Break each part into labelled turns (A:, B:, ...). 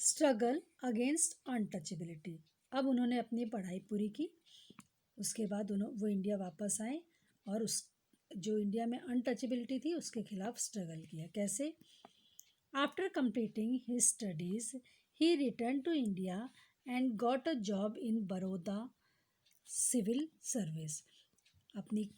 A: Struggle against untouchability. अब उन्होंने अपनी पढ़ाई पूरी की, उसके बाद वो इंडिया वापस आए और उस जो इंडिया में अनटचेबिलिटी थी उसके खिलाफ स्ट्रगल किया। कैसे? After completing his studies he return to India and got a job in Baroda civil service. अपनी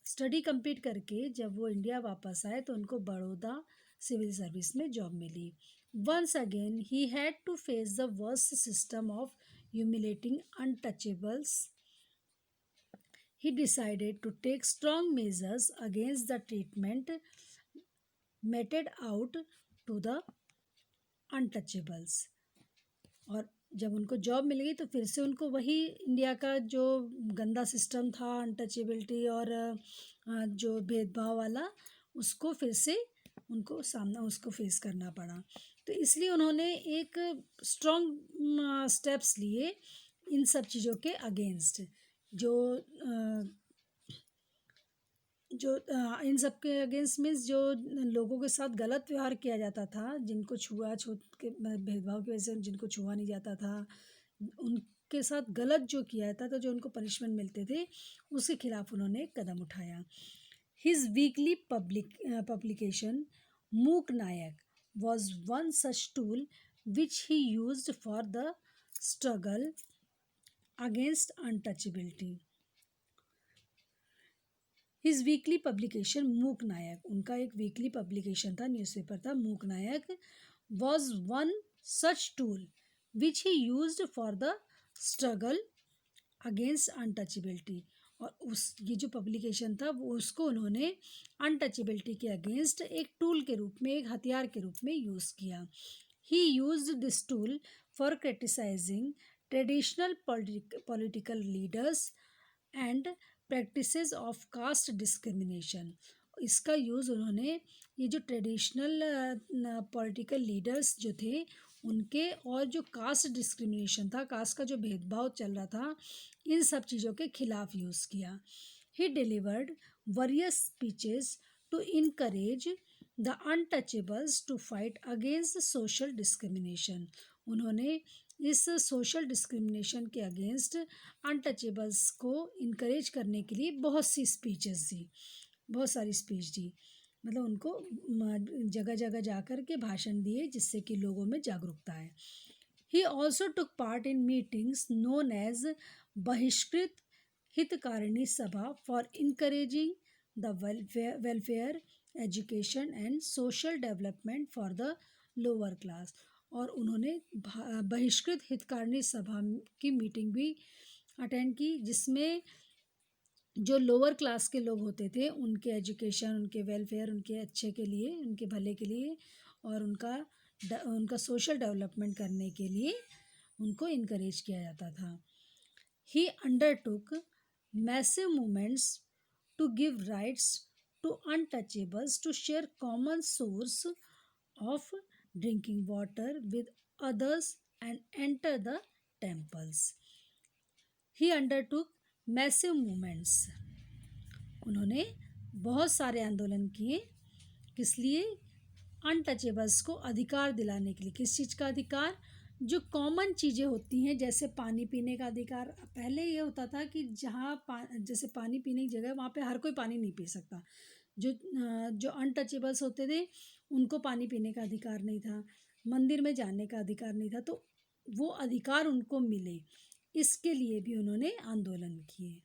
A: स्टडी कंप्लीट करके जब वो इंडिया वापस आए तो उनको बड़ौदा सिविल सर्विस में जॉब मिली। Once again he had to face the worst system of humiliating untouchables. He decided to take strong measures against the treatment meted out to the untouchables। और जब उनको जॉब मिल गई तो फिर से उनको वही इंडिया का जो गंदा सिस्टम था अनटचेबिलिटी और जो भेदभाव वाला, उसको फिर से उसको फेस करना पड़ा। तो इसलिए उन्होंने एक स्ट्रॉन्ग स्टेप्स लिए इन सब चीज़ों के अगेंस्ट। इन सब के अगेंस्ट मीन्स जो लोगों के साथ गलत व्यवहार किया जाता था, जिनको छुआछूत के भेदभाव की वजह से जिनको छुआ नहीं जाता था, उनके साथ गलत जो किया जाता था, जो उनको पनिशमेंट मिलते थे, उसके खिलाफ उन्होंने एक कदम उठाया। His weekly publication Mook Nayak was one such tool which he used for the struggle against untouchability. His weekly publication Mook Nayak, उनका एक वीकली पब्लिकेशन था, न्यूज़पेपर था Mook Nayak, was one such tool which he used for the struggle against untouchability. और ये जो publication था वो उसको उन्होंने अनटचेबिलिटी के अगेंस्ट एक टूल के रूप में, एक हथियार के रूप में यूज़ किया। He used this tool for criticising traditional political leaders and practices of caste discrimination. इसका यूज़ उन्होंने ये जो ट्रेडिशनल पॉलिटिकल लीडर्स जो थे उनके, और जो कास्ट डिस्क्रिमिनेशन था, कास्ट का जो भेदभाव चल रहा था, इन सब चीज़ों के खिलाफ यूज़ किया। He delivered various speeches to encourage the untouchables to fight against social discrimination. उन्होंने इस सोशल डिस्क्रिमिनेशन के अगेंस्ट अनटचेबल्स को इनकरेज करने के लिए बहुत सी स्पीचेस दी, बहुत सारी स्पीच दी, मतलब उनको जगह जगह जा कर के भाषण दिए जिससे कि लोगों में जागरूकता आए। He also took part in meetings known as Bahishkrit Hitakarini Sabha for encouraging the welfare education and social development for the lower class. और उन्होंने बहिष्कृत हितकारिणी सभा की मीटिंग भी अटेंड की, जिसमें जो लोअर क्लास के लोग होते थे उनके एजुकेशन, उनके वेलफेयर, उनके अच्छे के लिए, उनके भले के लिए और उनका सोशल डेवलपमेंट करने के लिए उनको इनकरेज किया जाता था। He undertook massive movements to give rights to untouchables to share common source of drinking water with others and enter the temples. He undertook massive movements, उन्होंने बहुत सारे आंदोलन किए, किस लिए? अनटचेबल्स को अधिकार दिलाने के लिए। किस चीज़ का अधिकार? जो कॉमन चीज़ें होती हैं, जैसे पानी पीने का अधिकार। पहले ये होता था कि जहाँ जैसे पानी पीने की जगह वहाँ पे हर कोई पानी नहीं पी सकता। जो अनटचेबल्स होते थे उनको पानी पीने का अधिकार नहीं था, मंदिर में जाने का अधिकार नहीं था, तो वो अधिकार उनको मिले, इसके लिए भी उन्होंने आंदोलन किए।